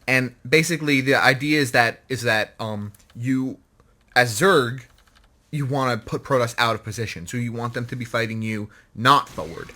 And basically, the idea is that you, as Zerg, you want to put Protoss out of position, so you want them to be fighting you not forward.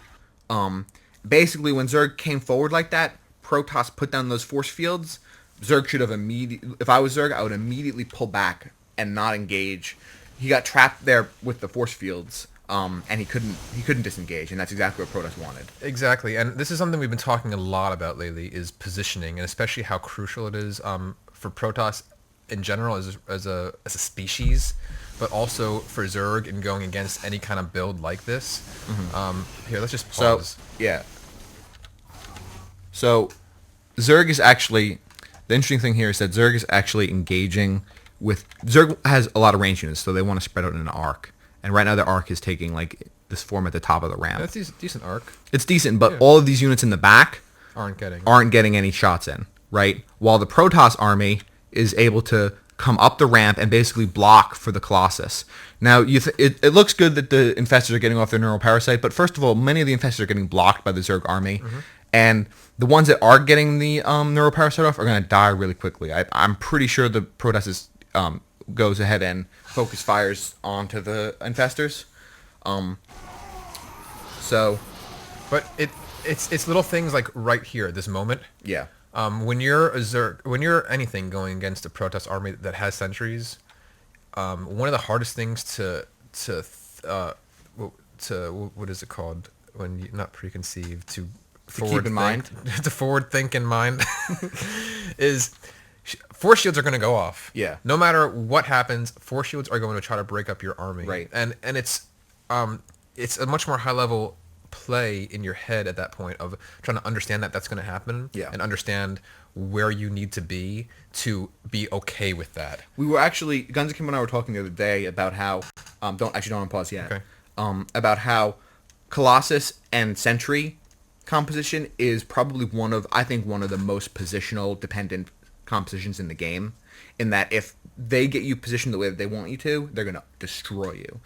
Basically, when Zerg came forward like that, Protoss put down those force fields. Zerg should have immediately. If I was Zerg, I would immediately pull back and not engage. He got trapped there with the force fields, and he couldn't disengage, and that's exactly what Protoss wanted. Exactly, and this is something we've been talking a lot about lately, is positioning, and especially how crucial it is for Protoss in general as a species, but also for Zerg in going against any kind of build like this. Here, let's just pause. So Zerg is actually, the interesting thing here is that Zerg is actually engaging with, Zerg has a lot of range units, so they want to spread out in an arc. And right now the arc is taking like this form at the top of the ramp. That's decent arc. It's decent, but all of these units in the back aren't getting any shots in, right? While the Protoss army is able to come up the ramp and basically block for the Colossus. Now, it looks good that the Infestors are getting off their Neuroparasite, but first of all, many of the Infestors are getting blocked by the Zerg army. And the ones that are getting the Neuroparasite off are going to die really quickly. I'm pretty sure the Protoss goes ahead and focus fires onto the Infestors. But it's little things like right here, this moment. Yeah. When you're a Zerg, when you're anything going against a Protoss army that has sentries, one of the hardest things to what is it called when you, not preconceived, to keep in mind, to forward think in mind, is force shields are going to go off. Yeah. No matter what happens, force shields are going to try to break up your army. Right. And it's a much more high level play in your head at that point of trying to understand that that's going to happen. Yeah. And understand where you need to be okay with that. We were actually, Guns Akimbo and I were talking the other day about how, don't want to pause yet. Okay. About how Colossus and Sentry composition is probably one of the most positional dependent compositions in the game, in that if they get you positioned the way that they want you to, they're going to destroy you.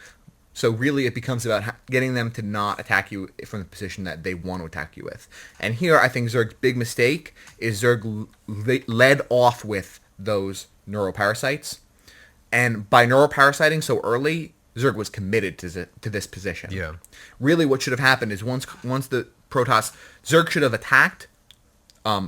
So really it becomes about getting them to not attack you from the position that they want to attack you with. And here I think Zerg's big mistake is Zerg led off with those neuroparasites. And by neuroparasiting so early, Zerg was committed to this position. Yeah. Really what should have happened is once the Protoss, Zerg should have attacked,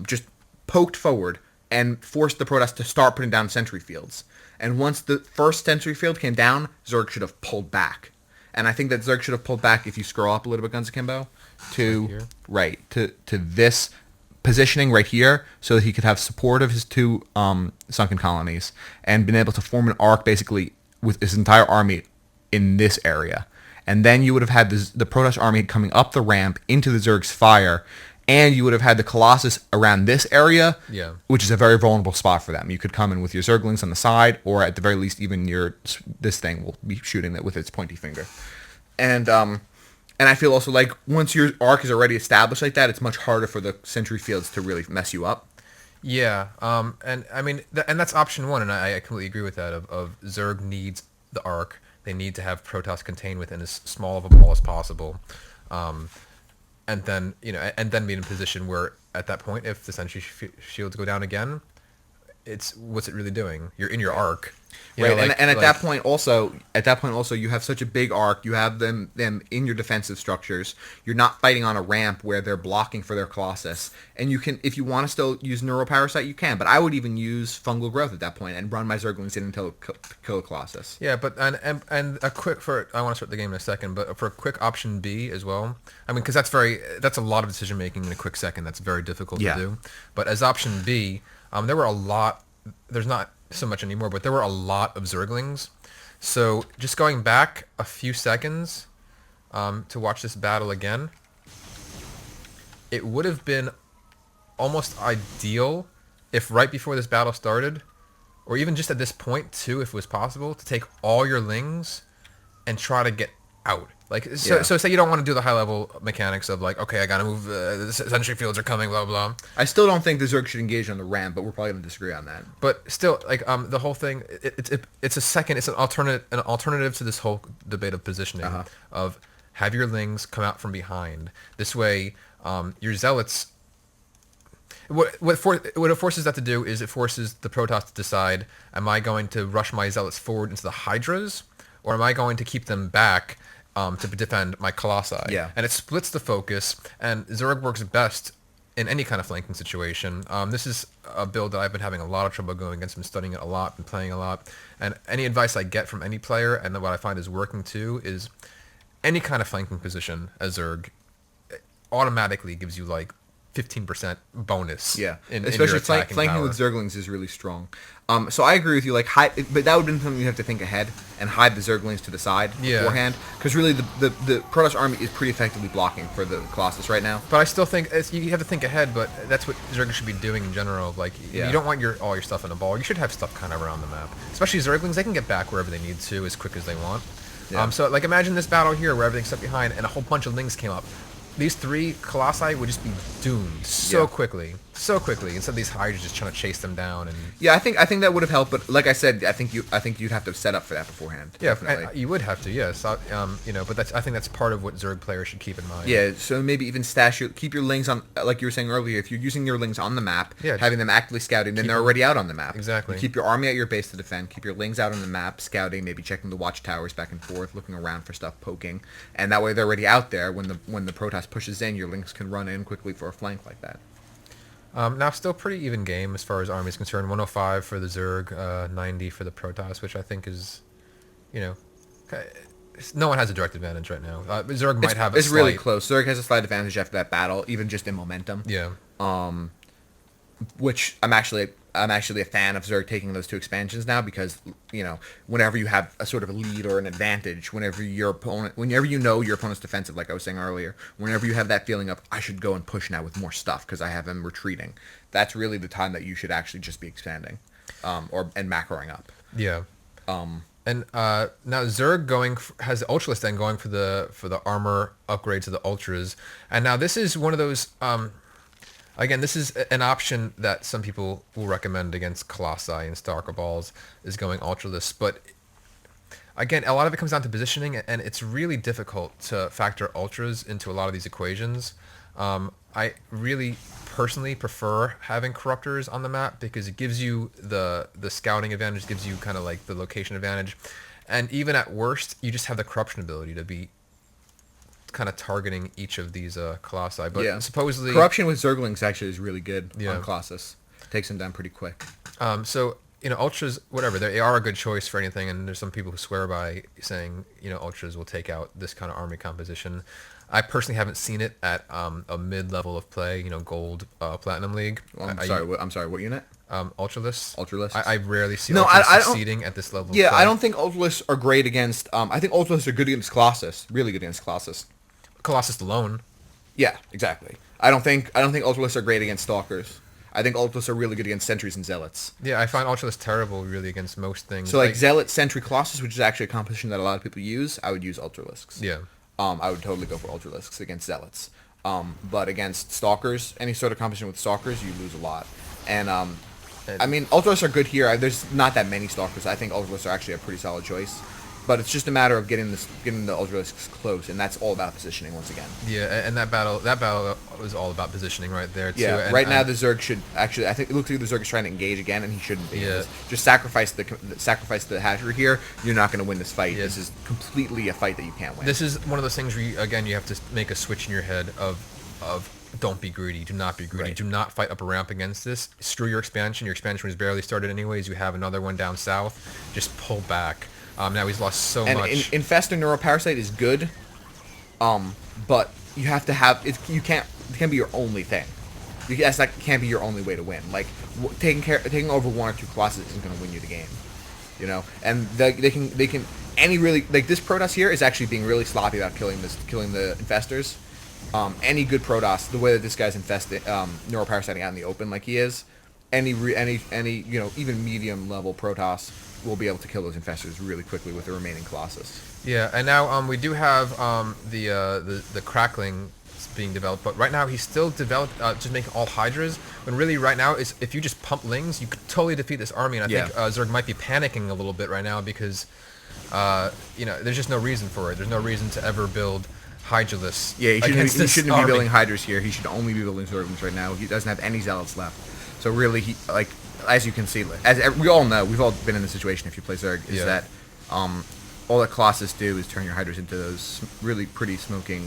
just poked forward, and forced the Protoss to start putting down sentry fields. And once the first sentry field came down, Zerg should have pulled back. And I think that Zerg should have pulled back, if you scroll up a little bit, Guns Akimbo, to this positioning right here, so that he could have support of his two sunken colonies, and been able to form an arc basically with his entire army in this area. And then you would have had the Protoss army coming up the ramp into the Zerg's fire, and you would have had the Colossus around this area, which is a very vulnerable spot for them. You could come in with your Zerglings on the side, or at the very least, even this thing will be shooting it with its pointy finger. And I feel also like once your arc is already established like that, it's much harder for the sentry fields to really mess you up. Yeah, and I mean, and that's option one, and I completely agree with that. Of Zerg needs the arc. They need to have Protoss contained within as small of a ball as possible. And then be in a position where, at that point, if the sentry shields go down again, what's it really doing? You're in your arc, right? At that point also, you have such a big arc. You have them in your defensive structures. You're not fighting on a ramp where they're blocking for their Colossus. And you can, if you want to still use Neuroparasite, you can. But I would even use Fungal Growth at that point and run my Zerglings in until kill a Colossus. Yeah, but and a quick I want to start the game in a second, but for a quick option B as well. I mean, because that's a lot of decision making in a quick second. That's very difficult to do. But as option B, there were a lot. There's not so much anymore, but there were a lot of Zerglings. So just going back a few seconds to watch this battle again, it would have been almost ideal if right before this battle started, or even just at this point too, if it was possible, to take all your Lings and try to get out. Like, so say you don't want to do the high-level mechanics of, like, okay, I gotta move, the sentry fields are coming, blah, blah. I still don't think the Zerg should engage on the ramp, but we're probably going to disagree on that. But still, like, the whole thing, it's an alternative to this whole debate of positioning, of have your Lings come out from behind. This way, your Zealots, What it forces that to do is it forces the Protoss to decide: am I going to rush my Zealots forward into the Hydras, or am I going to keep them back to defend my Colossi? Yeah. And it splits the focus, and Zerg works best in any kind of flanking situation. This is a build that I've been having a lot of trouble going against. Been studying it a lot, been playing a lot, and any advice I get from any player, and then what I find is working too, is any kind of flanking position as Zerg automatically gives you like 15% bonus. Yeah, in especially your attacking flanking power. with Zerglings is really strong. So I agree with you. Like, but that would have been something you have to think ahead and hide the Zerglings to the side beforehand, because really the Protoss army is pretty effectively blocking for the Colossus right now. But I still think you have to think ahead. But that's what Zerg should be doing in general. Like, you don't want all your stuff in a ball. You should have stuff kind of around the map. Especially Zerglings, they can get back wherever they need to as quick as they want. Yeah. So like imagine this battle here where everything's stuck behind and a whole bunch of Lings came up. These 3 Colossi would just be doomed so quickly. Instead of these Hydras just trying to chase them down. And Yeah, I think that would have helped, but like I said, I think you'd have to set up for that beforehand. yeah, Definitely. you would have to, yes. But I think that's part of what Zerg players should keep in mind. Yeah, so maybe even keep your Lings on, like you were saying earlier, if you're using your Lings on the map, having them actively scouting, then they're already out on the map. Exactly. You keep your army at your base to defend, keep your Lings out on the map, scouting, maybe checking the watchtowers back and forth, looking around for stuff, poking, and that way they're already out there. When the Protoss pushes in, your Lings can run in quickly for a flank like that. Now, still pretty even game as far as army is concerned. 105 for the Zerg, 90 for the Protoss, which I think is, no one has a direct advantage right now. Zerg might have a It's slight, really close. Zerg has a slight advantage after that battle, even just in momentum. Yeah. Which I'm actually a fan of Zerg taking those 2 expansions now, because whenever you have a sort of a lead or an advantage, whenever you know your opponent's defensive, like I was saying earlier, whenever you have that feeling of I should go and push now with more stuff because I have them retreating, that's really the time that you should actually just be expanding, and macroing up. Yeah. And now Zerg has the Ultralist then going for the armor upgrade to the Ultras, and now this is one of those. Again, this is an option that some people will recommend against Colossi and Starcraft balls, is going Ultralist. But again, a lot of it comes down to positioning, and it's really difficult to factor Ultras into a lot of these equations. I really personally prefer having Corruptors on the map because it gives you the scouting advantage, gives you kind of like the location advantage. And even at worst, you just have the Corruption ability to be kind of targeting each of these Colossi, but supposedly Corruption with Zerglings actually is really good Yeah. on Colossus. Takes them down pretty quick. So Ultras, whatever, they are a good choice for anything, and there's some people who swear by saying Ultras will take out this kind of army composition. I personally haven't seen it at a mid-level of play, Gold, Platinum League. I'm sorry. What unit? Ultralists. Ultralists. I rarely see No, Ultras I don't- succeeding at this level. Yeah, of play. I don't think Ultralists are great against. I think Ultralists are good against Colossus. Really good against Colossus. Colossus alone. Yeah, exactly. I don't think Ultralists are great against Stalkers. I think Ultralists are really good against Sentries and Zealots. Yeah, I find Ultralists terrible, really, against most things. So like Zealot, Sentry, Colossus, which is actually a composition that a lot of people use, I would use Ultralisks. Yeah. I would totally go for Ultralisks against Zealots. But against Stalkers, any sort of composition with Stalkers, you lose a lot. And I mean, Ultralists are good here. There's not that many Stalkers. I think Ultralists are actually a pretty solid choice. But it's just a matter of getting the Ultralisks close, and that's all about positioning once again. Yeah, and that battle was all about positioning right there too. Yeah, and, right now the Zerg should actually. I think it looks like the Zerg is trying to engage again, and he shouldn't be. Yeah. Just sacrifice the hatchery here. You're not going to win this fight. Yeah. This is completely a fight that you can't win. This is one of those things where you have to make a switch in your head of don't be greedy, do not be greedy, Right. do not fight up a ramp against this. Screw your expansion. Your expansion was barely started anyways. You have another one down south. Just pull back. Now he's lost so much. And Infestor Neuroparasite is good, but you have to have it. It can't be your only thing. Can't be your only way to win. Like taking over 1 or 2 Colossus isn't going to win you the game. And they can this Protoss here is actually being really sloppy about killing the Infestors. Any good Protoss, the way that this guy's Neuroparasiting out in the open like he is, any even medium level Protoss will be able to kill those Infestors really quickly with the remaining Colossus. Yeah, and now we do have the Crackling being developed, but right now he's still just making all Hydras, when really right now is if you just pump Lings, you could totally defeat this army, and I think Zerg might be panicking a little bit right now because there's just no reason for it. There's no reason to ever build Hydralisk. Yeah, he against shouldn't be army. building Hydras here. He should only be building Zerglings right now. He doesn't have any Zealots left. So really, as you can see, as we all know, we've all been in this situation if you play Zerg, is that all that Colossus do is turn your Hydras into those really pretty smoking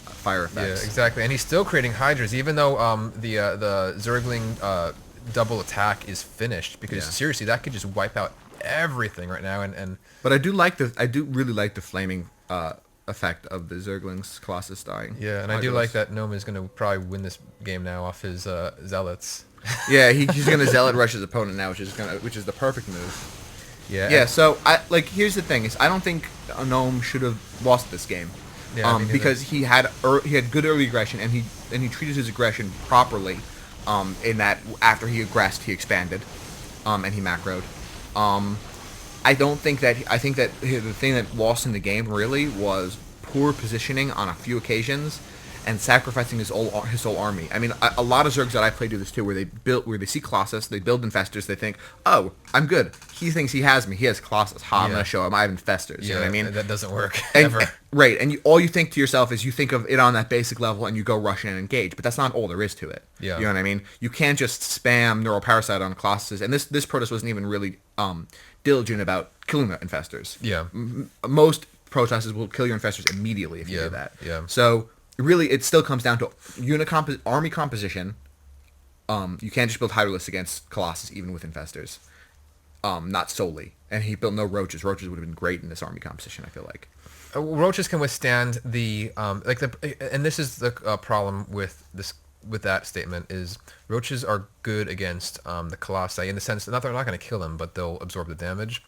fire effects. Yeah, exactly. And he's still creating Hydras, even though the Zergling double attack is finished. Because seriously, that could just wipe out everything right now. And But I do really like the flaming effect of the Zergling's Colossus dying. yeah, and I do like that Noma is going to probably win this game now off his Zealots. Yeah, he's gonna Zealot rush his opponent now, which is the perfect move. Yeah. Yeah. So here's the thing: is I don't think a Gnome should have lost this game. Yeah, Because he had good early aggression and he treated his aggression properly. In that after he aggressed, he expanded, and he macroed. I think that the thing that lost in the game really was poor positioning on a few occasions, and sacrificing his whole army. I mean, a lot of Zergs that I play do this too, where they see Colossus, they build Infestors, they think, oh, I'm good. He thinks he has me. He has Colossus. I'm gonna show him I have Infestors. You know what I mean? That doesn't work And, ever. right, and all you think to yourself is you think of it on that basic level and you go rush in and engage, but that's not all there is to it. Yeah. You know what I mean? You can't just spam Neural Parasite on Colossus, and this Protoss wasn't even really diligent about killing the Infestors. Yeah. Most Protosses will kill your Infestors immediately if you do that. Yeah. So really, it still comes down to army composition. You can't just build Hydralisk against Colossus, even with Infestors. Not solely. And he built no Roaches. Roaches would have been great in this army composition, I feel like. Roaches can withstand and this is the problem with that statement is Roaches are good against the Colossi in the sense that they're not going to kill them, but they'll absorb the damage.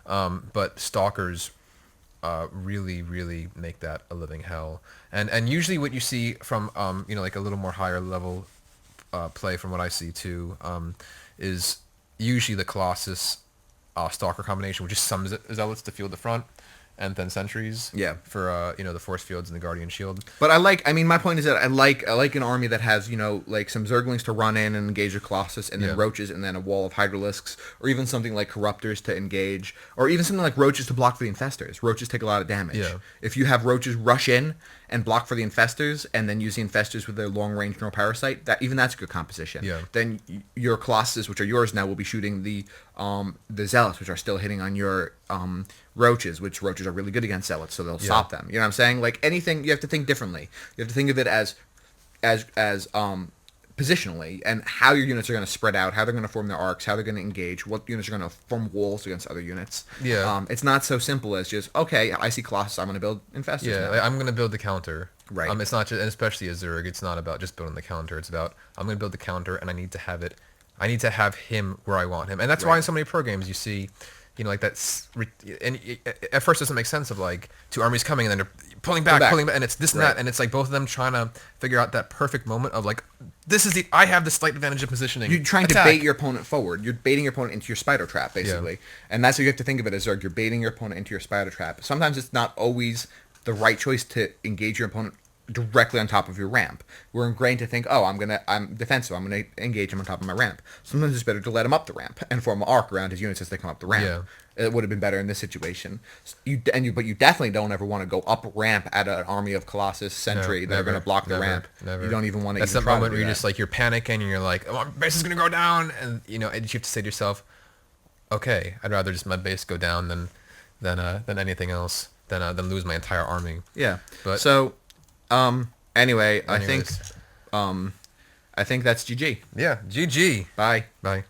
But Stalkers really, really make that a living hell. And usually what you see from like a little more higher level play from what I see too is usually the Colossus Stalker combination, which is some Zealots to field the front, and then Sentries for the Force Fields and the Guardian Shield. But my point is that I like an army that has, like some Zerglings to run in and engage a Colossus, and then Roaches, and then a wall of Hydralisks, or even something like Corruptors to engage, or even something like Roaches to block for the Infestors. Roaches take a lot of damage. Yeah. If you have Roaches rush in and block for the Infestors, and then use the Infestors with their long-range Neural Parasite, that's a good composition. Yeah. Then your Colossus, which are yours now, will be shooting the Zealots, which are still hitting on your Roaches, which Roaches are really good against Zealots, so they'll stop them. You know what I'm saying? Like anything, you have to think differently. You have to think of it as positionally, and how your units are going to spread out, how they're going to form their arcs, how they're going to engage, what units are going to form walls against other units. Yeah. It's not so simple as just, okay, I see Colossus, I'm going to build Infestors. Yeah, now. I'm going to build the counter. Right. It's not just, and especially as Zerg, it's not about just building the counter. It's about, I'm going to build the counter, and I need to have him where I want him. And that's why in so many pro games you see, like that's, and at first it doesn't make sense of like two armies coming and then they're pulling back, and it's this and that, and it's like both of them trying to figure out that perfect moment of like, I have the slight advantage of positioning. You're trying to bait your opponent forward. You're baiting your opponent into your spider trap, basically. Yeah. And that's what you have to think of it as, Zerg. You're baiting your opponent into your spider trap. Sometimes it's not always the right choice to engage your opponent directly on top of your ramp. We're ingrained to think, I'm defensive, I'm gonna engage him on top of my ramp. Sometimes it's better to let him up the ramp and form an arc around his units as they come up the ramp. Yeah. It would have been better in this situation. But you definitely don't ever want to go up ramp at an army of Colossus Sentry that are going to block the ramp. Never. You don't even want to. That's even the moment where you're just like, you're panicking and you're like, my base is going to go down, and and you have to say to yourself, okay, I'd rather just my base go down than anything else, than lose my entire army. Yeah. But so, anyway, I think that's GG. Yeah, GG. Bye. Bye.